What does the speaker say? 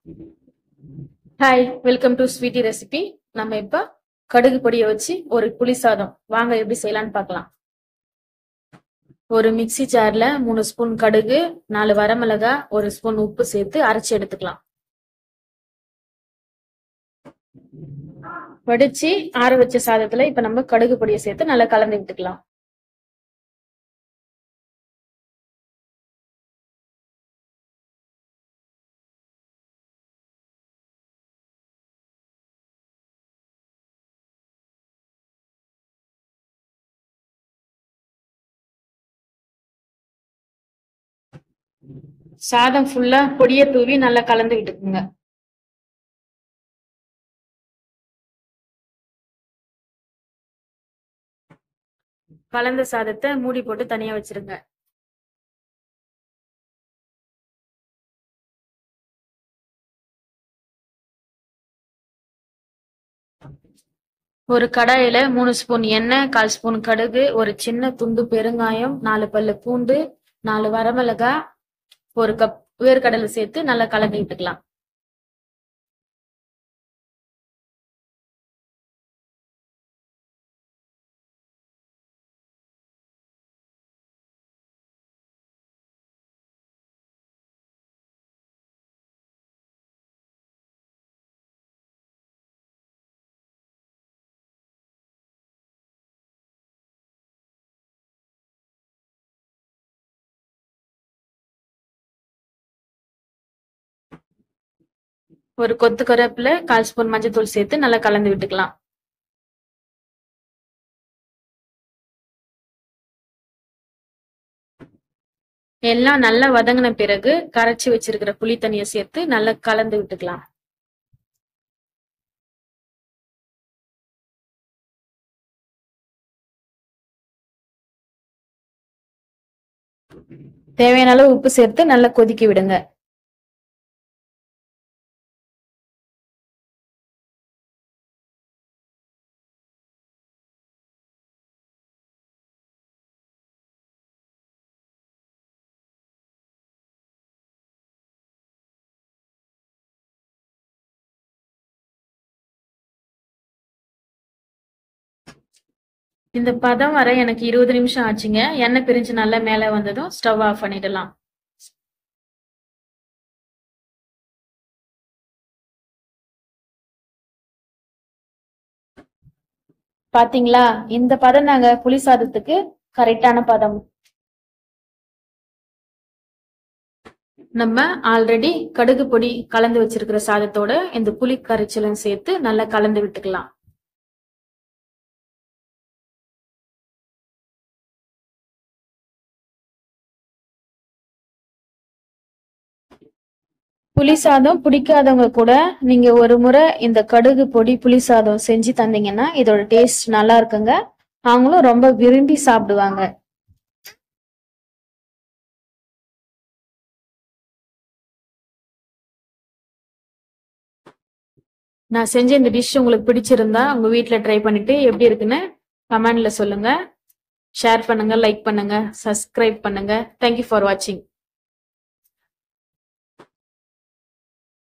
Hi, welcome to sweety recipe. நம்ம இப்ப கடுகு பொடியை வச்சு ஒரு புளி சாதம் வாங்க எப்படி செய்யலாம்னு பார்க்கலாம். ஒரு மிக்ஸி ஜார்ல 3 ஸ்பூன் கடுகு, 4 வரமிளகாய், 1 ஸ்பூன் உப்பு சேர்த்து அரைச்சி எடுத்துக்கலாம். வடிச்சு ஆற வச்ச சாதத்துல இப்ப நம்ம கடுகு பொடியை சேர்த்து நல்லா கலந்து விட்டுக்கலாம். சாதம் ஃபுல்லா பொடியை தூவி நல்லா கலந்து விட்டுக்குங்க. கலந்த சாதத்தை மூடி போட்டு தனியா வச்சிருங்க. ஒரு கடாயில 3 ஸ்பூன் எண்ணெய், 1/4 ஸ்பூன் கடுகு, ஒரு சின்ன துண்டு பெருங்காயம், 4 பல்லு பூண்டு, 4 வரமிளகாய், 1 கப் வேர்க்கடலை சேர்த்து நல்லா கலந்து விட்டுக்கலாம். ஒரு கொத்து கருவேப்பிலை, 1/4 ஸ்பூன் மஞ்சள் சேர்த்து நல்லா கலந்து விட்டுக்கலாம். எல்லாம் நல்லா வதங்கின பிறகு கரைச்சி வச்சிருக்கிற புளி தண்ணியை சேர்த்து நல்லா கலந்து விட்டுக்கலாம். தேவையான அளவு உப்பு சேர்த்து நல்லா கொதிக்க விடுங்க. இந்த பதம் வர எனக்கு 20 நிமிஷம் ஆச்சுங்க. எண்ணெய் பிரிஞ்சு நல்லா மேல வந்ததும் ஸ்டவ் ஆஃப் பண்ணிடலாம். பாத்தீங்களா, இந்த பதம் நாங்க புளி சாதத்துக்கு கரெக்டான பதம். நம்ம ஆல்ரெடி கடுகு பொடி கலந்து வச்சிருக்கிற சாதத்தோட இந்த புளி கரைச்சலும் சேர்த்து நல்லா கலந்து விட்டுக்கலாம். புளி சாதம் பிடிக்காதவங்க கூட நீங்க ஒரு முறை இந்த கடுகு பொடி புளி சாதம் செஞ்சு தந்தீங்கன்னா இதோட டேஸ்ட் நல்லா இருக்குங்க. அவங்களும் ரொம்ப விரும்பி சாப்பிடுவாங்க. நான் செஞ்ச இந்த டிஷ் உங்களுக்கு பிடிச்சிருந்தா உங்க வீட்டுல ட்ரை பண்ணிட்டு எப்படி இருக்குன்னு கமெண்ட்ல சொல்லுங்க. ஷேர் பண்ணுங்க, லைக் பண்ணுங்க, சப்ஸ்கிரைப் பண்ணுங்க. தேங்க்யூ ஃபார் வாட்சிங்.